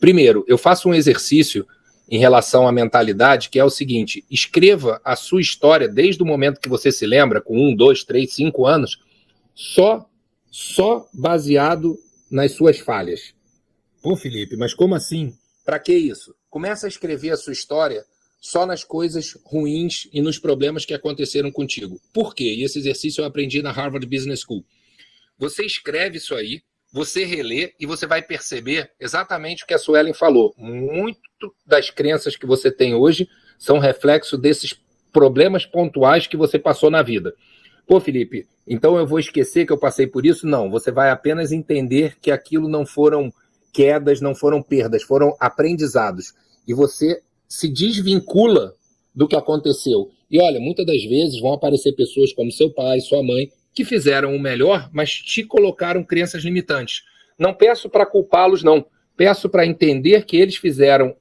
Primeiro, eu faço um exercício em relação à mentalidade, que é o seguinte: escreva a sua história desde o momento que você se lembra, com 1, 2, 3, 5 anos, só baseado nas suas falhas. Pô, Felipe, mas como assim? Para que isso? Começa a escrever a sua história só nas coisas ruins e nos problemas que aconteceram contigo. Por quê? E esse exercício eu aprendi na Harvard Business School. Você escreve isso aí, você relê e você vai perceber exatamente o que a Suelen falou. Muito das crenças que você tem hoje são reflexo desses problemas pontuais que você passou na vida. Pô, Felipe, então eu vou esquecer que eu passei por isso? Não, você vai apenas entender que aquilo não foram quedas, não foram perdas, foram aprendizados. E você se desvincula do que aconteceu. E olha, muitas das vezes vão aparecer pessoas como seu pai, sua mãe, que fizeram o melhor, mas te colocaram crenças limitantes. Não peço para culpá-los, não. Peço para entender que eles fizeram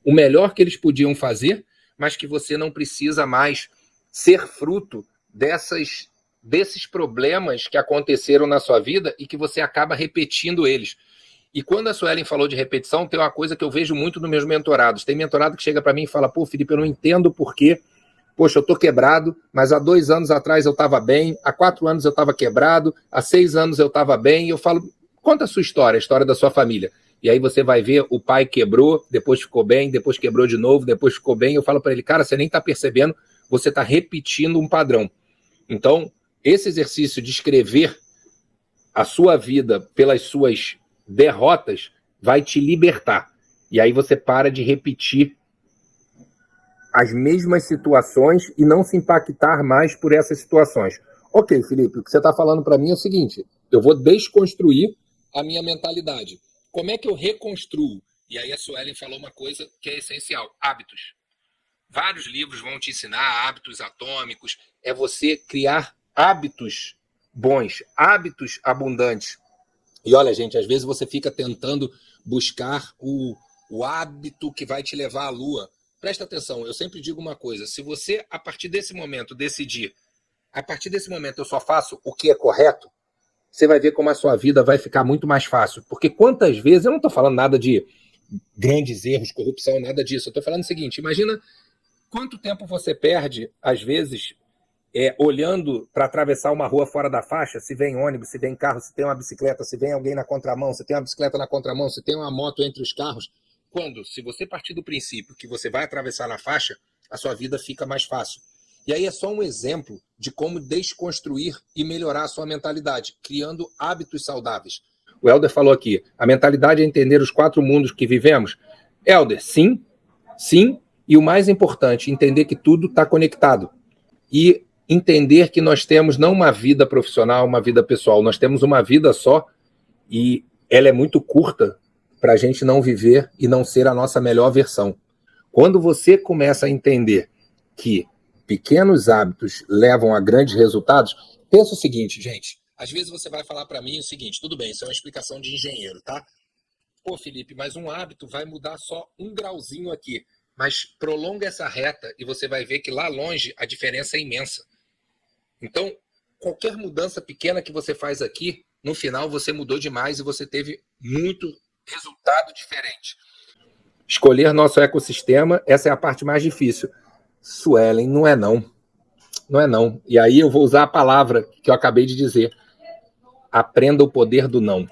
o melhor que eles podiam fazer, mas que você não precisa mais ser fruto desses problemas que aconteceram na sua vida e que você acaba repetindo eles. E quando a Suelen falou de repetição, tem uma coisa que eu vejo muito nos meus mentorados. Tem mentorado que chega para mim e fala: pô, Felipe, eu não entendo por quê. Poxa, eu estou quebrado, mas há 2 anos atrás eu estava bem, há 4 anos eu estava quebrado, há 6 anos eu estava bem. E eu falo: conta a sua história, a história da sua família. E aí você vai ver, o pai quebrou, depois ficou bem, depois quebrou de novo, depois ficou bem. Eu falo para ele: cara, você nem está percebendo, você está repetindo um padrão. Então, esse exercício de escrever a sua vida pelas suas derrotas vai te libertar. E aí você para de repetir as mesmas situações e não se impactar mais por essas situações. Ok, Felipe, o que você está falando para mim é o seguinte: eu vou desconstruir a minha mentalidade. Como é que eu reconstruo? E aí a Suelen falou uma coisa que é essencial: hábitos. Vários livros vão te ensinar hábitos atômicos. É você criar hábitos bons, hábitos abundantes. E olha, gente, às vezes você fica tentando buscar o hábito que vai te levar à lua. Presta atenção, eu sempre digo uma coisa: se você, a partir desse momento, decidir, a partir desse momento eu só faço o que é correto, você vai ver como a sua vida vai ficar muito mais fácil. Porque quantas vezes, eu não estou falando nada de grandes erros, corrupção, nada disso. Eu estou falando o seguinte: imagina quanto tempo você perde, às vezes, olhando para atravessar uma rua fora da faixa, se vem ônibus, se vem carro, se tem uma bicicleta, se vem alguém na contramão, se tem uma bicicleta na contramão, se tem uma moto entre os carros. Quando, se você partir do princípio que você vai atravessar na faixa, a sua vida fica mais fácil. E aí é só um exemplo de como desconstruir e melhorar a sua mentalidade, criando hábitos saudáveis. O Helder falou aqui: a mentalidade é entender os 4 mundos que vivemos. Helder, sim, e o mais importante, entender que tudo está conectado. E entender que nós temos não uma vida profissional, uma vida pessoal, nós temos uma vida só e ela é muito curta para a gente não viver e não ser a nossa melhor versão. Quando você começa a entender que pequenos hábitos levam a grandes resultados, pensa o seguinte, gente: às vezes você vai falar para mim o seguinte: tudo bem, isso é uma explicação de engenheiro, tá? Pô, Felipe, mas um hábito vai mudar só 1 grauzinho aqui, mas prolonga essa reta e você vai ver que lá longe a diferença é imensa. Então, qualquer mudança pequena que você faz aqui, no final você mudou demais e você teve muito resultado diferente. Escolher nosso ecossistema, essa é a parte mais difícil. Suelen, não é não. Não é não. E aí eu vou usar a palavra que eu acabei de dizer. Aprenda o poder do não.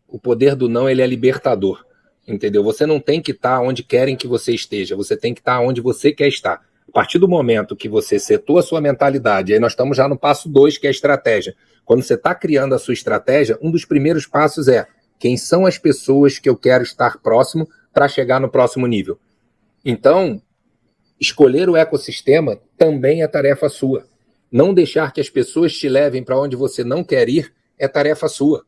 O poder do não, ele é libertador. Entendeu? Você não tem que estar onde querem que você esteja. Você tem que estar onde você quer estar. A partir do momento que você setou a sua mentalidade, aí nós estamos já no passo 2, que é a estratégia. Quando você está criando a sua estratégia, um dos primeiros passos é: quem são as pessoas que eu quero estar próximo para chegar no próximo nível? Então, escolher o ecossistema também é tarefa sua. Não deixar que as pessoas te levem para onde você não quer ir é tarefa sua.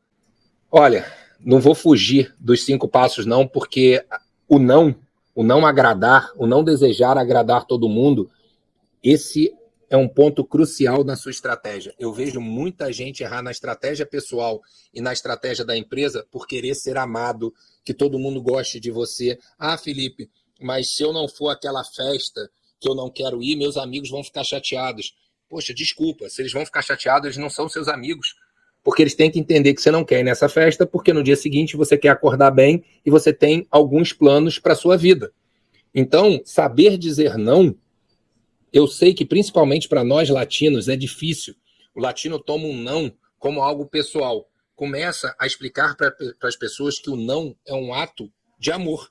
Olha, não vou fugir dos 5 passos não, porque o não agradar, o não desejar agradar todo mundo, esse é um ponto crucial na sua estratégia. Eu vejo muita gente errar na estratégia pessoal e na estratégia da empresa por querer ser amado, que todo mundo goste de você. Ah, Felipe, mas se eu não for àquela festa que eu não quero ir, meus amigos vão ficar chateados. Poxa, desculpa, se eles vão ficar chateados, eles não são seus amigos. porque eles têm que entender que você não quer ir nessa festa, porque no dia seguinte você quer acordar bem e você tem alguns planos para a sua vida. Então, saber dizer não, eu sei que principalmente para nós latinos é difícil. O latino toma um não como algo pessoal. Começa a explicar para as pessoas que o não é um ato de amor.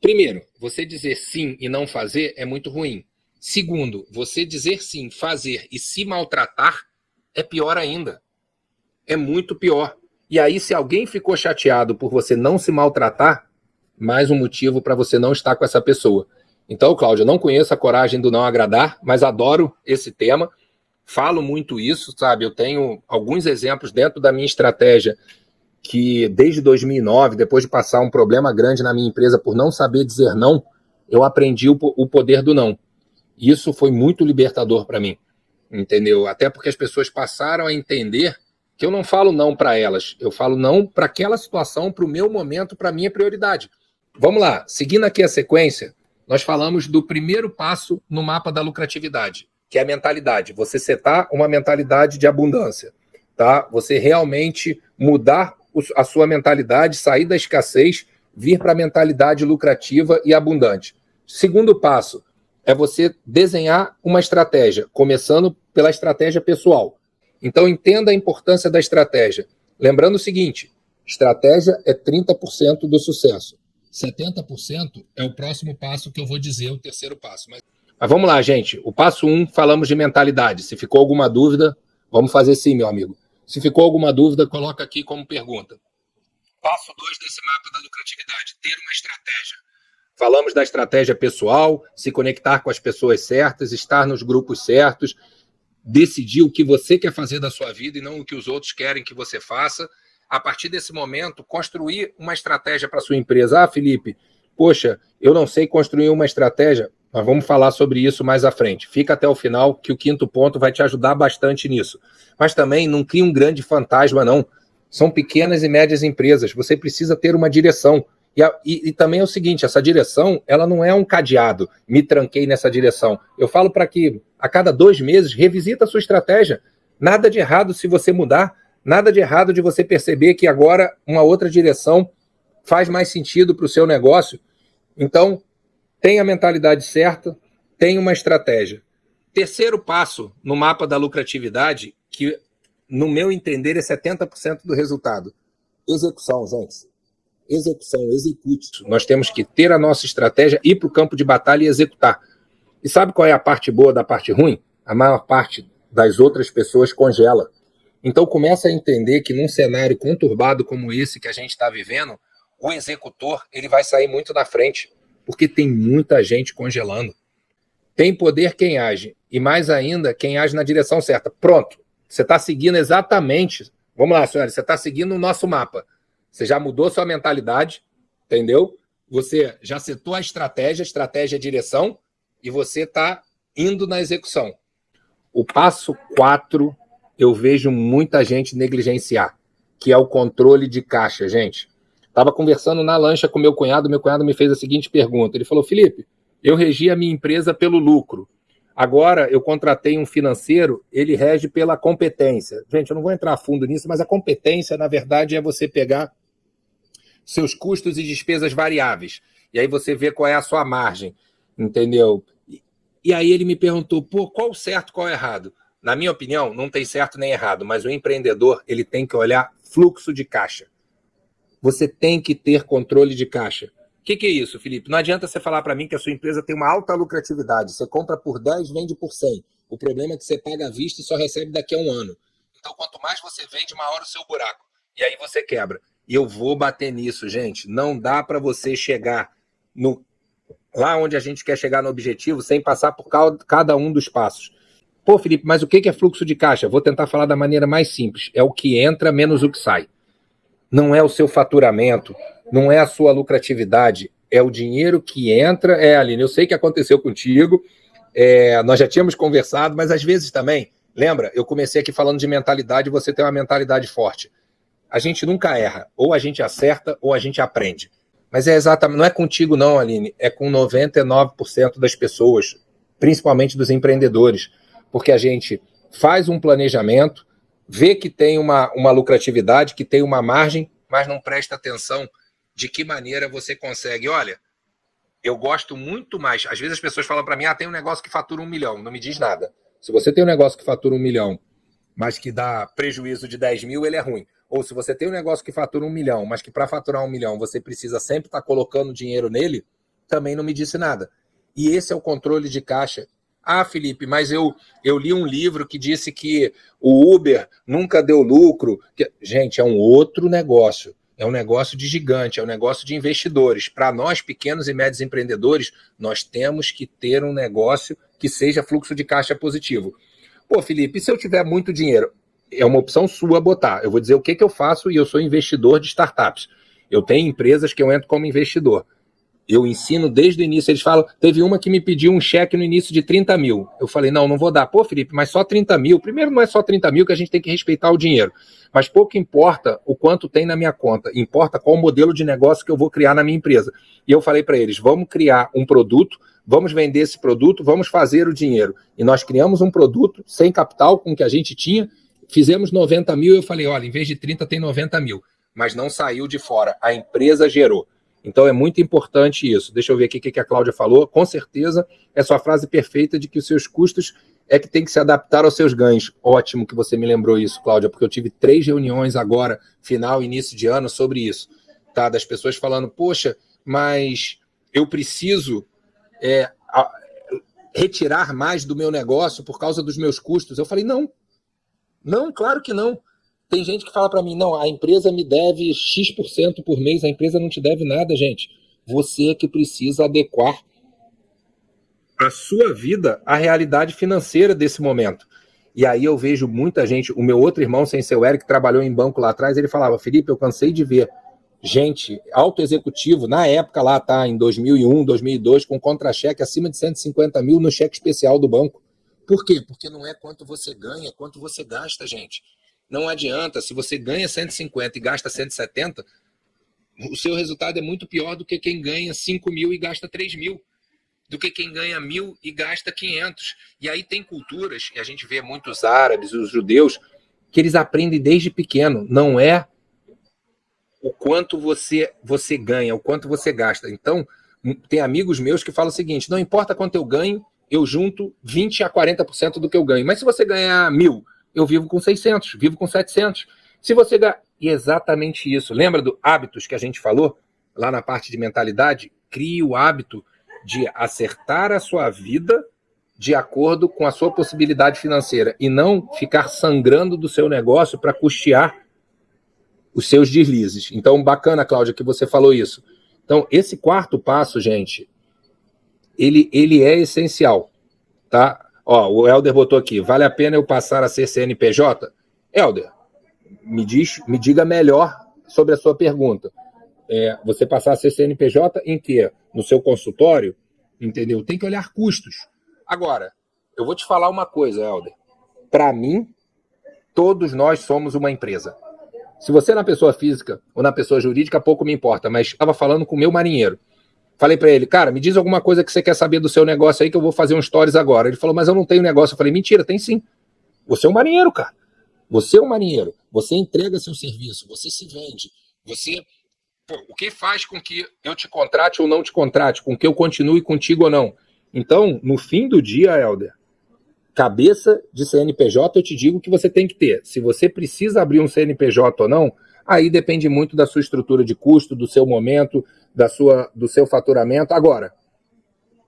Primeiro, você dizer sim e não fazer é muito ruim. Segundo, você dizer sim, fazer e se maltratar é pior ainda. É muito pior. E aí, se alguém ficou chateado por você não se maltratar, mais um motivo para você não estar com essa pessoa. Então, Cláudio, eu não conheço a coragem do não agradar, mas adoro esse tema. Falo muito isso, sabe? Eu tenho alguns exemplos dentro da minha estratégia que, desde 2009, depois de passar um problema grande na minha empresa por não saber dizer não, eu aprendi o poder do não. Isso foi muito libertador para mim, entendeu? Até porque as pessoas passaram a entender que eu não falo não para elas, eu falo não para aquela situação, para o meu momento, para a minha prioridade. Vamos lá, seguindo aqui a sequência, nós falamos do primeiro passo no mapa da lucratividade, que é a mentalidade. Você setar uma mentalidade de abundância, tá? Você realmente mudar a sua mentalidade, sair da escassez, vir para a mentalidade lucrativa e abundante. Segundo passo é você desenhar uma estratégia, começando pela estratégia pessoal. Então, entenda a importância da estratégia. Lembrando o seguinte, estratégia é 30% do sucesso. 70% é o próximo passo que eu vou dizer, o terceiro passo. Mas vamos lá, gente. O passo 1, falamos de mentalidade. Se ficou alguma dúvida, vamos fazer sim, meu amigo. Se ficou alguma dúvida, coloca aqui como pergunta. Passo 2 desse mapa da lucratividade, ter uma estratégia. Falamos da estratégia pessoal, se conectar com as pessoas certas, estar nos grupos certos, decidir o que você quer fazer da sua vida e não o que os outros querem que você faça. A partir desse momento, construir uma estratégia para a sua empresa. Ah, Felipe, poxa, eu não sei construir uma estratégia. Nós vamos falar sobre isso mais à frente. Fica até o final, que o quinto ponto vai te ajudar bastante nisso. Mas também não cria um grande fantasma, não. São pequenas e médias empresas. Você precisa ter uma direção. E também é o seguinte, essa direção, ela não é um cadeado. Me tranquei nessa direção. Eu falo para que a cada 2 meses, revisita a sua estratégia. Nada de errado se você mudar. Nada de errado de você perceber que agora uma outra direção faz mais sentido para o seu negócio. Então, tenha a mentalidade certa, tenha uma estratégia. Terceiro passo no mapa da lucratividade, que no meu entender é 70% do resultado. Execução, gente. Execução, execute. Nós temos que ter a nossa estratégia, ir para o campo de batalha e executar. E sabe qual é a parte boa da parte ruim? A maior parte das outras pessoas congela. Então começa a entender que num cenário conturbado como esse que a gente está vivendo, o executor ele vai sair muito na frente, porque tem muita gente congelando. Tem poder quem age, e mais ainda, quem age na direção certa. Pronto, você está seguindo exatamente, vamos lá, senhora, você está seguindo o nosso mapa. Você já mudou sua mentalidade, entendeu? Você já setou a estratégia é direção, e você está indo na execução. O passo 4, eu vejo muita gente negligenciar, que é o controle de caixa, gente. Estava conversando na lancha com meu cunhado me fez a seguinte pergunta. Ele falou, Felipe, eu regi a minha empresa pelo lucro. Agora eu contratei um financeiro, ele rege pela competência. Gente, eu não vou entrar a fundo nisso, mas a competência, na verdade, é você pegar seus custos e despesas variáveis. E aí você vê qual é a sua margem, entendeu? E aí ele me perguntou, pô, qual o certo, qual o errado? Na minha opinião, não tem certo nem errado, mas o empreendedor ele tem que olhar fluxo de caixa. Você tem que ter controle de caixa. O que é isso, Felipe? Não adianta você falar para mim que a sua empresa tem uma alta lucratividade. Você compra por 10, vende por 100. O problema é que você paga à vista e só recebe daqui a 1 ano. Então, quanto mais você vende, maior o seu buraco. E aí você quebra. E eu vou bater nisso, gente. Não dá para você chegar lá onde a gente quer chegar no objetivo sem passar por cada um dos passos. Pô, Felipe, mas o que é fluxo de caixa? Vou tentar falar da maneira mais simples. É o que entra menos o que sai. Não é o seu faturamento, não é a sua lucratividade, é o dinheiro que entra. Aline, eu sei que aconteceu contigo, nós já tínhamos conversado, mas às vezes também, lembra, eu comecei aqui falando de mentalidade, você tem uma mentalidade forte. A gente nunca erra, ou a gente acerta ou a gente aprende. Mas é exatamente, não é contigo não, Aline, é com 99% das pessoas, principalmente dos empreendedores, porque a gente faz um planejamento, vê que tem uma lucratividade, que tem uma margem, mas não presta atenção de que maneira você consegue. Olha, eu gosto muito mais. Às vezes as pessoas falam para mim, tem um negócio que fatura 1 milhão. Não me diz nada. Se você tem um negócio que fatura 1 milhão, mas que dá prejuízo de 10 mil, ele é ruim. Ou se você tem um negócio que fatura 1 milhão, mas que para faturar 1 milhão você precisa sempre estar colocando dinheiro nele, também não me disse nada. E esse é o controle de caixa. Felipe, mas eu li um livro que disse que o Uber nunca deu lucro. Gente, é um outro negócio. É um negócio de gigante, é um negócio de investidores. Para nós, pequenos e médios empreendedores, nós temos que ter um negócio que seja fluxo de caixa positivo. Pô, Felipe, e se eu tiver muito dinheiro? É uma opção sua botar. Eu vou dizer o que eu faço e eu sou investidor de startups. Eu tenho empresas que eu entro como investidor. Eu ensino desde o início, eles falam, teve uma que me pediu um cheque no início de 30 mil. Eu falei, não vou dar. Pô, Felipe, mas só 30 mil. Primeiro, não é só 30 mil que a gente tem que respeitar o dinheiro. Mas pouco importa o quanto tem na minha conta. Importa qual modelo de negócio que eu vou criar na minha empresa. E eu falei para eles, vamos criar um produto, vamos vender esse produto, vamos fazer o dinheiro. E nós criamos um produto sem capital, com o que a gente tinha, fizemos 90 mil. Eu falei, olha, em vez de 30 tem 90 mil. Mas não saiu de fora. A empresa gerou. Então é muito importante isso. Deixa eu ver aqui o que a Cláudia falou. Com certeza, é sua frase perfeita de que os seus custos é que tem que se adaptar aos seus ganhos. Ótimo que você me lembrou isso, Cláudia, porque eu tive 3 reuniões agora, final, início de ano, sobre isso. Tá? Das pessoas falando, poxa, mas eu preciso retirar mais do meu negócio por causa dos meus custos. Eu falei, não, claro que não. Tem gente que fala para mim, não, a empresa me deve X% por mês, a empresa não te deve nada, gente. Você é que precisa adequar a sua vida à realidade financeira desse momento. E aí eu vejo muita gente, o meu outro irmão, sem ser o Eric, que trabalhou em banco lá atrás, ele falava, Felipe, eu cansei de ver gente, alto executivo, na época lá, em 2001, 2002, com contra-cheque acima de 150 mil no cheque especial do banco. Por quê? Porque não é quanto você ganha, é quanto você gasta, gente. Não adianta, se você ganha 150 e gasta 170, o seu resultado é muito pior do que quem ganha 5 mil e gasta 3 mil, do que quem ganha 1.000 e gasta 500. E aí tem culturas, e a gente vê muitos árabes, os judeus, que eles aprendem desde pequeno, não é o quanto você ganha, o quanto você gasta. Então, tem amigos meus que falam o seguinte, não importa quanto eu ganho, eu junto 20 a 40% do que eu ganho. Mas se você ganhar 1.000, eu vivo com 600, vivo com 700. Se você ganhar... E exatamente isso. Lembra do hábitos que a gente falou? Lá na parte de mentalidade? Crie o hábito de acertar a sua vida de acordo com a sua possibilidade financeira e não ficar sangrando do seu negócio para custear os seus deslizes. Então, bacana, Cláudia, que você falou isso. Então, esse quarto passo, gente, ele é essencial, tá? Ó, o Helder botou aqui, vale a pena eu passar a ser CNPJ? Helder, me diga melhor sobre a sua pergunta. Você passar a ser CNPJ em quê? No seu consultório? Entendeu? Tem que olhar custos. Agora, eu vou te falar uma coisa, Helder. Para mim, todos nós somos uma empresa. Se você é na pessoa física ou na pessoa jurídica, pouco me importa, mas estava falando com o meu marinheiro. Falei para ele, cara, me diz alguma coisa que você quer saber do seu negócio aí que eu vou fazer um stories agora. Ele falou, mas eu não tenho negócio. Eu falei, mentira, tem sim. Você é um marinheiro, cara. Você é um marinheiro. Você entrega seu serviço, você se vende. O que faz com que eu te contrate ou não te contrate, com que eu continue contigo ou não. Então, no fim do dia, Helder, cabeça de CNPJ, eu te digo que você tem que ter. Se você precisa abrir um CNPJ ou não, aí depende muito da sua estrutura de custo, do seu momento, do seu faturamento. Agora,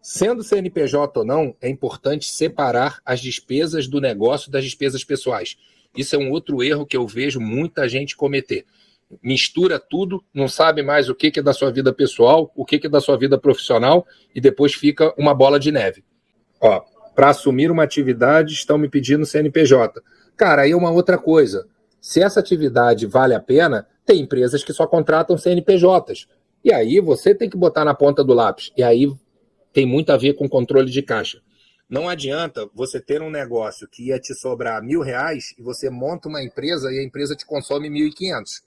sendo CNPJ ou não, é importante separar as despesas do negócio das despesas pessoais. Isso é um outro erro que eu vejo muita gente cometer. Mistura tudo, não sabe mais o que é da sua vida pessoal, o que é da sua vida profissional, e depois fica uma bola de neve. Ó, para assumir uma atividade, estão me pedindo CNPJ. Cara, aí é uma outra coisa. Se essa atividade vale a pena, tem empresas que só contratam CNPJs. E aí você tem que botar na ponta do lápis. E aí tem muito a ver com controle de caixa. Não adianta você ter um negócio que ia te sobrar R$1.000 e você monta uma empresa e a empresa te consome 1.500.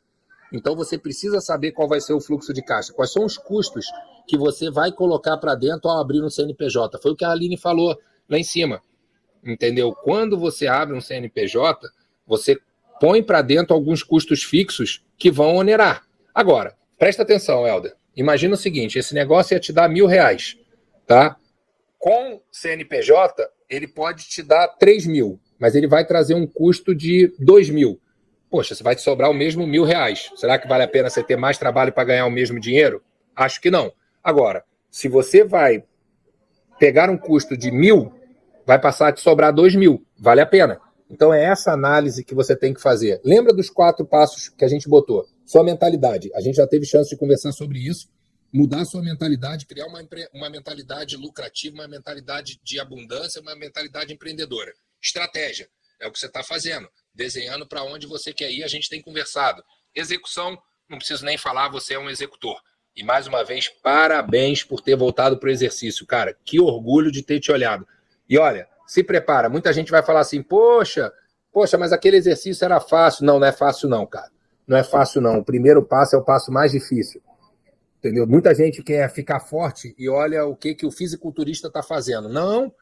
Então você precisa saber qual vai ser o fluxo de caixa. Quais são os custos que você vai colocar para dentro ao abrir um CNPJ. Foi o que a Aline falou lá em cima. Entendeu? Quando você abre um CNPJ, você põe para dentro alguns custos fixos que vão onerar. Agora, presta atenção, Helder. Imagina o seguinte, esse negócio ia te dar R$1.000, tá? Com CNPJ, ele pode te dar 3.000, mas ele vai trazer um custo de 2.000. Poxa, você vai te sobrar o mesmo R$1.000. Será que vale a pena você ter mais trabalho para ganhar o mesmo dinheiro? Acho que não. Agora, se você vai pegar um custo de 1.000, vai passar a te sobrar 2.000. Vale a pena. Então é essa análise que você tem que fazer. Lembra dos 4 passos que a gente botou? Sua mentalidade. A gente já teve chance de conversar sobre isso. Mudar sua mentalidade, criar uma mentalidade lucrativa, uma mentalidade de abundância, uma mentalidade empreendedora. Estratégia. É o que você está fazendo. Desenhando para onde você quer ir, a gente tem conversado. Execução, não preciso nem falar, você é um executor. E mais uma vez, parabéns por ter voltado para o exercício, cara. Que orgulho de ter te olhado. E olha, se prepara, muita gente vai falar assim, poxa, mas aquele exercício era fácil. Não, não é fácil não, cara. Não é fácil não. O primeiro passo é o passo mais difícil. Entendeu? Muita gente quer ficar forte e olha o que o fisiculturista está fazendo. Não.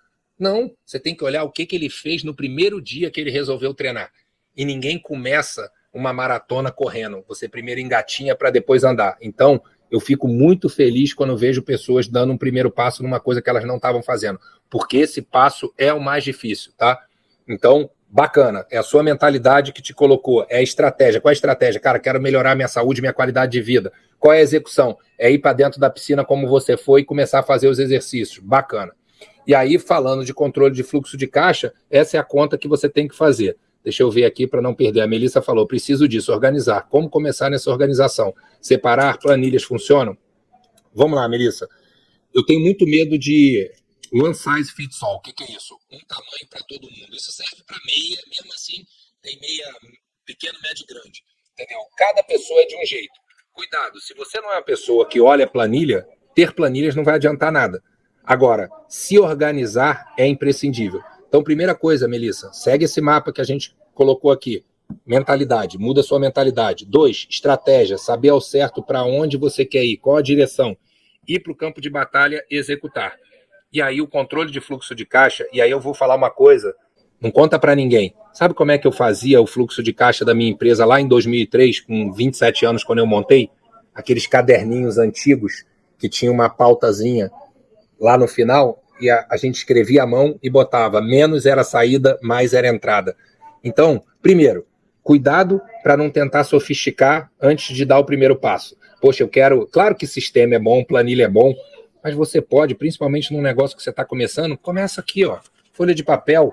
Você tem que olhar o que ele fez no primeiro dia que ele resolveu treinar. E ninguém começa uma maratona correndo. Você primeiro engatinha para depois andar. Então, eu fico muito feliz quando vejo pessoas dando um primeiro passo numa coisa que elas não estavam fazendo. Porque esse passo é o mais difícil, tá? Então, bacana. É a sua mentalidade que te colocou. É a estratégia. Qual é a estratégia? Cara, quero melhorar minha saúde, minha qualidade de vida. Qual é a execução? É ir para dentro da piscina como você foi e começar a fazer os exercícios. Bacana. E aí, falando de controle de fluxo de caixa, essa é a conta que você tem que fazer. Deixa eu ver aqui para não perder. A Melissa falou, preciso disso, organizar. Como começar nessa organização? Separar planilhas funcionam? Vamos lá, Melissa. Eu tenho muito medo de one size fits all. O que é isso? Um tamanho para todo mundo. Isso serve para meia, mesmo assim, tem meia pequeno, médio e grande. Entendeu? Cada pessoa é de um jeito. Cuidado, se você não é uma pessoa que olha planilha, ter planilhas não vai adiantar nada. Agora, se organizar é imprescindível. Então, primeira coisa, Melissa, segue esse mapa que a gente colocou aqui. Mentalidade, muda sua mentalidade. 2, estratégia, saber ao certo para onde você quer ir, qual a direção. Ir para o campo de batalha, executar. E aí o controle de fluxo de caixa, e aí eu vou falar uma coisa, não conta para ninguém. Sabe como é que eu fazia o fluxo de caixa da minha empresa lá em 2003, com 27 anos, quando eu montei? Aqueles caderninhos antigos que tinha uma pautazinha lá no final, e a gente escrevia à mão e botava menos era saída, mais era entrada. Então, primeiro, cuidado para não tentar sofisticar antes de dar o primeiro passo. Poxa, eu quero... Claro que sistema é bom, planilha é bom, mas você pode, principalmente num negócio que você está começando, começa aqui, ó, folha de papel,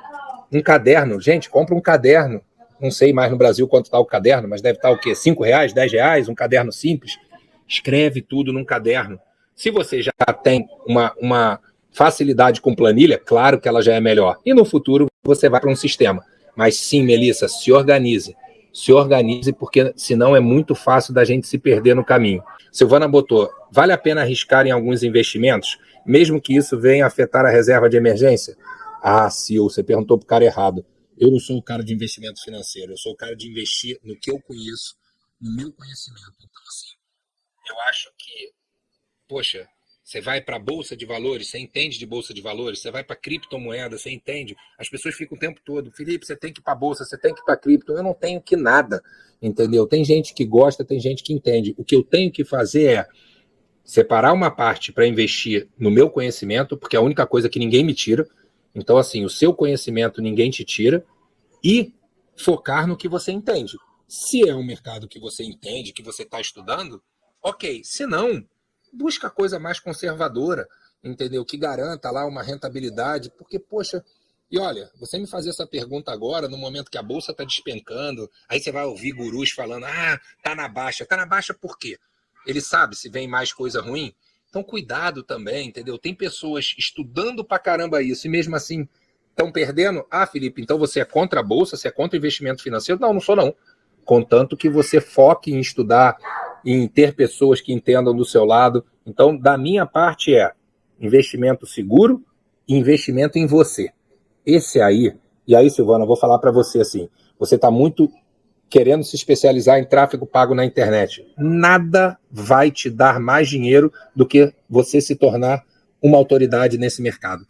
um caderno. Gente, compra um caderno. Não sei mais no Brasil quanto está o caderno, mas deve estar o quê? R$5, R$10, um caderno simples. Escreve tudo num caderno. Se você já tem uma facilidade com planilha, claro que ela já é melhor. E no futuro você vai para um sistema. Mas sim, Melissa, se organize. Se organize, porque senão é muito fácil da gente se perder no caminho. Silvana botou, vale a pena arriscar em alguns investimentos, mesmo que isso venha afetar a reserva de emergência? Ah, Sil, você perguntou para o cara errado. Eu não sou o cara de investimento financeiro, eu sou o cara de investir no que eu conheço, no meu conhecimento. Então, assim, eu acho que, poxa, você vai para a Bolsa de Valores, você entende de Bolsa de Valores, você vai para criptomoeda, você entende. As pessoas ficam o tempo todo, Felipe, você tem que ir para a Bolsa, você tem que ir para cripto. Eu não tenho que nada, entendeu? Tem gente que gosta, tem gente que entende. O que eu tenho que fazer é separar uma parte para investir no meu conhecimento, porque é a única coisa que ninguém me tira. Então, assim, o seu conhecimento ninguém te tira, e focar no que você entende. Se é um mercado que você entende, que você está estudando, ok. Se não, busca coisa mais conservadora, entendeu? Que garanta lá uma rentabilidade, porque, poxa, e olha, você me fazer essa pergunta agora, no momento que a bolsa está despencando, aí você vai ouvir gurus falando, tá na baixa por quê? Ele sabe se vem mais coisa ruim? Então, cuidado também, entendeu? Tem pessoas estudando pra caramba isso, e mesmo assim estão perdendo. Ah, Felipe, então você é contra a bolsa, você é contra o investimento financeiro? Não, não sou não. Contanto que você foque em estudar, em ter pessoas que entendam do seu lado. Então, da minha parte é investimento seguro e investimento em você. Esse aí, e aí, Silvana, eu vou falar para você assim, você está muito querendo se especializar em tráfego pago na internet. Nada vai te dar mais dinheiro do que você se tornar uma autoridade nesse mercado.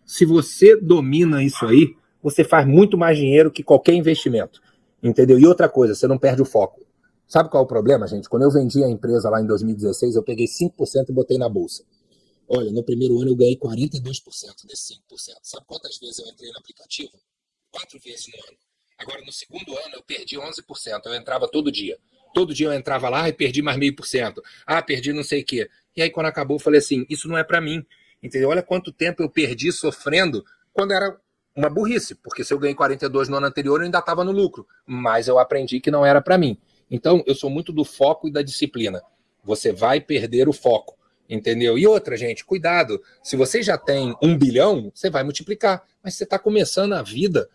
Se você domina isso aí, você faz muito mais dinheiro que qualquer investimento. entendeu? E outra coisa, você não perde o foco. Sabe qual é o problema, gente? Quando eu vendi a empresa lá em 2016, eu peguei 5% e botei na bolsa. Olha, no primeiro ano eu ganhei 42% desses 5%. Sabe quantas vezes eu entrei no aplicativo? 4 vezes no ano. Agora, no segundo ano, eu perdi 11%. Eu entrava todo dia. Todo dia eu entrava lá e perdi mais 0,5%. Ah, perdi não sei o quê. E aí, quando acabou, eu falei assim, isso não é para mim. Entendeu? Olha quanto tempo eu perdi sofrendo quando era uma burrice. Porque se eu ganhei 42 no ano anterior, eu ainda estava no lucro. Mas eu aprendi que não era para mim. Então, eu sou muito do foco e da disciplina. Você vai perder o foco. Entendeu? E outra, gente, cuidado. Se você já tem 1 bilhão, você vai multiplicar. Mas você está começando a vida,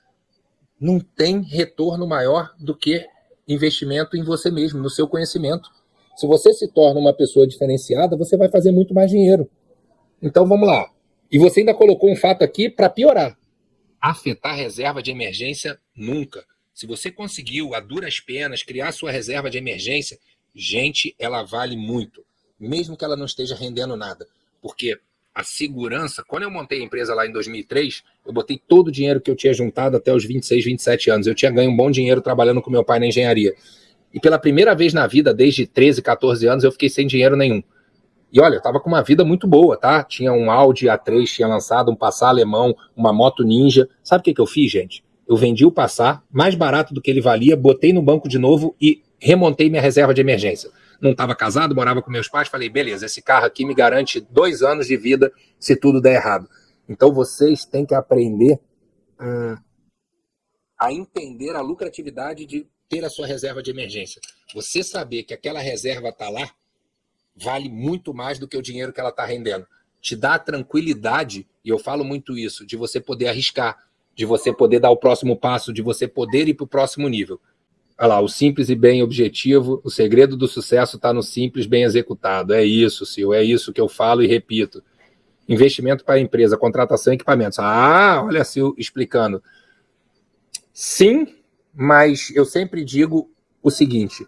não tem retorno maior do que investimento em você mesmo, no seu conhecimento. Se você se torna uma pessoa diferenciada, você vai fazer muito mais dinheiro. Então vamos lá. E você ainda colocou um fato aqui para piorar. Afetar a reserva de emergência nunca. Se você conseguiu, a duras penas, criar sua reserva de emergência, gente, ela vale muito. Mesmo que ela não esteja rendendo nada. Porque a segurança, quando eu montei a empresa lá em 2003, eu botei todo o dinheiro que eu tinha juntado até os 26, 27 anos. Eu tinha ganho um bom dinheiro trabalhando com meu pai na engenharia. E pela primeira vez na vida, desde 13, 14 anos, eu fiquei sem dinheiro nenhum. E olha, eu tava com uma vida muito boa, tá? Tinha um Audi A3, tinha lançado um Passat alemão, uma moto Ninja. Sabe o que eu fiz, gente? Eu vendi o Passat, mais barato do que ele valia, botei no banco de novo e remontei minha reserva de emergência. Não estava casado, morava com meus pais, falei, beleza, esse carro aqui me garante 2 anos de vida se tudo der errado. Então vocês têm que aprender a entender a lucratividade de ter a sua reserva de emergência. Você saber que aquela reserva está lá, vale muito mais do que o dinheiro que ela está rendendo. Te dá a tranquilidade, e eu falo muito isso, de você poder arriscar, de você poder dar o próximo passo, de você poder ir para o próximo nível. Olha lá, o simples e bem objetivo, o segredo do sucesso está no simples bem executado. É isso, Sil, é isso que eu falo e repito. Investimento para a empresa, contratação e equipamentos. Ah, olha a Sil explicando. Sim, mas eu sempre digo o seguinte,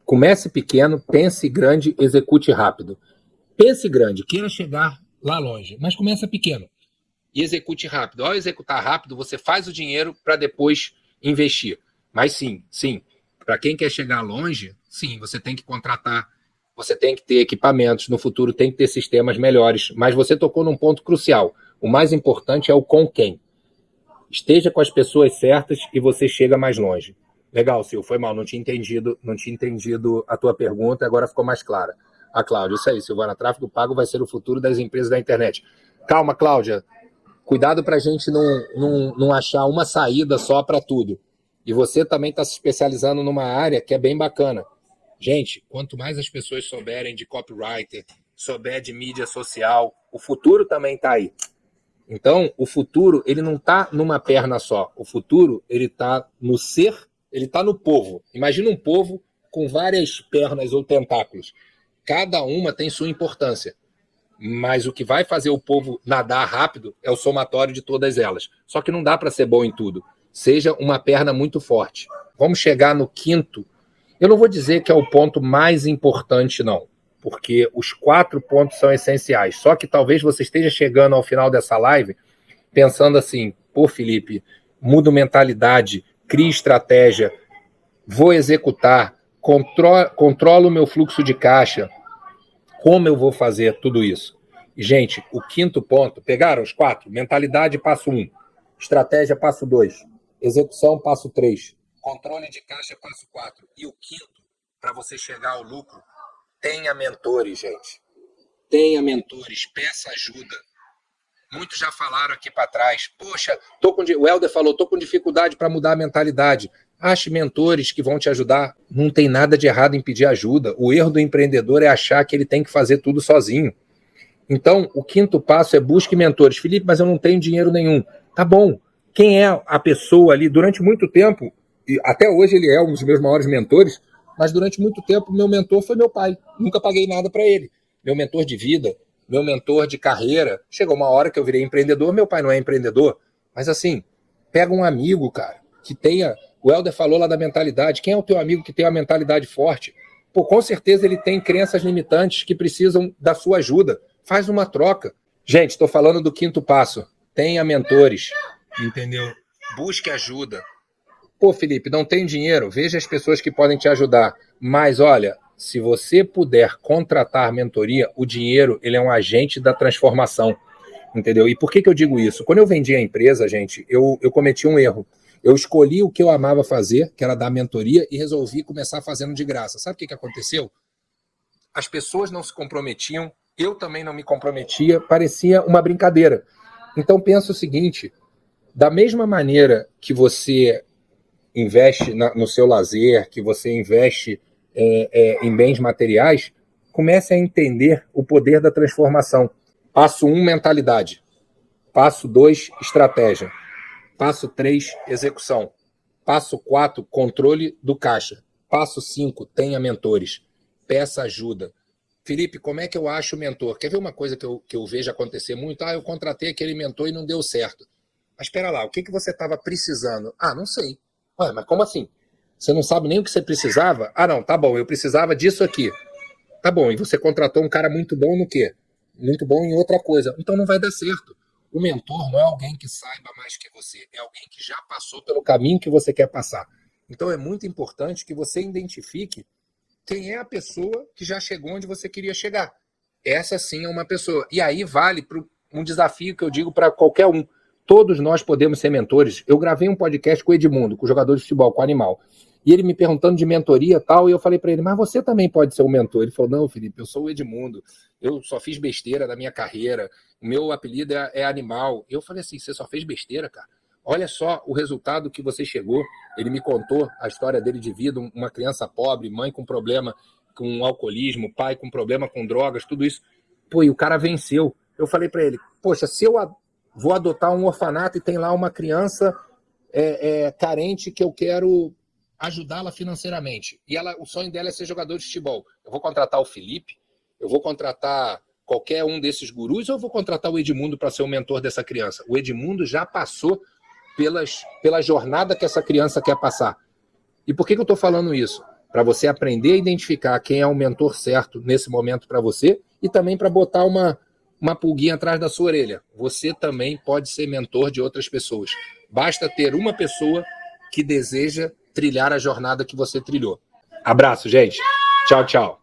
comece pequeno, pense grande, execute rápido. Pense grande, queira chegar lá longe, mas começa pequeno e execute rápido. Ao executar rápido, você faz o dinheiro para depois investir. Mas sim, para quem quer chegar longe, sim, você tem que contratar, você tem que ter equipamentos, no futuro tem que ter sistemas melhores, mas você tocou num ponto crucial. O mais importante é o com quem. Esteja com as pessoas certas e você chega mais longe. Legal, Sil, foi mal, não tinha entendido a tua pergunta, agora ficou mais clara. A Cláudia, isso aí, Silvana, tráfego pago vai ser o futuro das empresas da internet. Calma, Cláudia, cuidado para a gente não achar uma saída só para tudo. E você também está se especializando numa área que é bem bacana. Gente, quanto mais as pessoas souberem de copywriter, souber de mídia social, o futuro também está aí. Então, o futuro, ele não está numa perna só. O futuro, ele está no ser, ele está no povo. Imagina um povo com várias pernas ou tentáculos. Cada uma tem sua importância. Mas o que vai fazer o povo nadar rápido é o somatório de todas elas. Só que não dá para ser bom em tudo. Seja uma perna muito forte. Vamos chegar no quinto. Eu não vou dizer que é o ponto mais importante, não. Porque os 4 pontos são essenciais. Só que talvez você esteja chegando ao final dessa live pensando assim, pô, Felipe, mudo mentalidade, crio estratégia, vou executar, controlo o meu fluxo de caixa. Como eu vou fazer tudo isso? Gente, o quinto ponto, pegaram os 4? Mentalidade, passo 1. Estratégia, passo 2. Execução, passo 3. Controle de caixa, passo 4. E o quinto, para você chegar ao lucro, tenha mentores, gente. Tenha mentores, peça ajuda. Muitos já falaram aqui para trás, poxa, o Helder falou, estou com dificuldade para mudar a mentalidade. Ache mentores que vão te ajudar. Não tem nada de errado em pedir ajuda. O erro do empreendedor é achar que ele tem que fazer tudo sozinho. Então, o quinto passo é busque mentores. Felipe, mas eu não tenho dinheiro nenhum. Tá bom. Quem é a pessoa ali? Durante muito tempo, e até hoje ele é um dos meus maiores mentores, mas durante muito tempo meu mentor foi meu pai. Nunca paguei nada para ele. Meu mentor de vida, meu mentor de carreira. Chegou uma hora que eu virei empreendedor, meu pai não é empreendedor. Mas assim, pega um amigo, cara, que tenha... O Helder falou lá da mentalidade. Quem é o teu amigo que tem uma mentalidade forte? Pô, com certeza ele tem crenças limitantes que precisam da sua ajuda. Faz uma troca. Gente, estou falando do quinto passo. Tenha mentores, entendeu? Busque ajuda. Pô, Felipe, não tem dinheiro? Veja as pessoas que podem te ajudar. Mas, olha, se você puder contratar mentoria, o dinheiro ele é um agente da transformação, entendeu? E por que eu digo isso? Quando eu vendi a empresa, gente, eu cometi um erro. Eu escolhi o que eu amava fazer, que era dar mentoria, e resolvi começar fazendo de graça. Sabe o que aconteceu? As pessoas não se comprometiam, eu também não me comprometia, parecia uma brincadeira. Então pensa o seguinte, da mesma maneira que você investe no seu lazer, que você investe em bens materiais, comece a entender o poder da transformação. Passo 1, mentalidade. Passo 2, estratégia. Passo 3, execução. Passo 4, controle do caixa. Passo 5, tenha mentores. Peça ajuda. Felipe, como é que eu acho o mentor? Quer ver uma coisa que eu vejo acontecer muito? Eu contratei aquele mentor e não deu certo. Mas espera lá, o que você estava precisando? Não sei. Ué, mas como assim? Você não sabe nem o que você precisava? Não, tá bom, eu precisava disso aqui. Tá bom, e você contratou um cara muito bom no quê? Muito bom em outra coisa. Então não vai dar certo. O mentor não é alguém que saiba mais que você, é alguém que já passou pelo caminho que você quer passar. Então é muito importante que você identifique quem é a pessoa que já chegou onde você queria chegar. Essa sim é uma pessoa. E aí vale para um desafio que eu digo para qualquer um. Todos nós podemos ser mentores. Eu gravei um podcast com o Edmundo, com o jogador de futebol, com o Animal. E ele me perguntando de mentoria e tal, e eu falei para ele, mas você também pode ser um mentor. Ele falou, não, Felipe, eu sou o Edmundo, eu só fiz besteira na minha carreira, o meu apelido é Animal. Eu falei assim, você só fez besteira, cara? Olha só o resultado que você chegou. Ele me contou a história dele de vida, uma criança pobre, mãe com problema com alcoolismo, pai com problema com drogas, tudo isso. Pô, e o cara venceu. Eu falei para ele, poxa, se eu vou adotar um orfanato e tem lá uma criança carente que eu quero ajudá-la financeiramente. E o sonho dela é ser jogador de futebol. Eu vou contratar o Felipe? Eu vou contratar qualquer um desses gurus ou eu vou contratar o Edmundo para ser o mentor dessa criança? O Edmundo já passou pela jornada que essa criança quer passar. E por que eu estou falando isso? Para você aprender a identificar quem é o mentor certo nesse momento para você e também para botar uma pulguinha atrás da sua orelha. Você também pode ser mentor de outras pessoas. Basta ter uma pessoa que deseja trilhar a jornada que você trilhou. Abraço, gente. Tchau, tchau.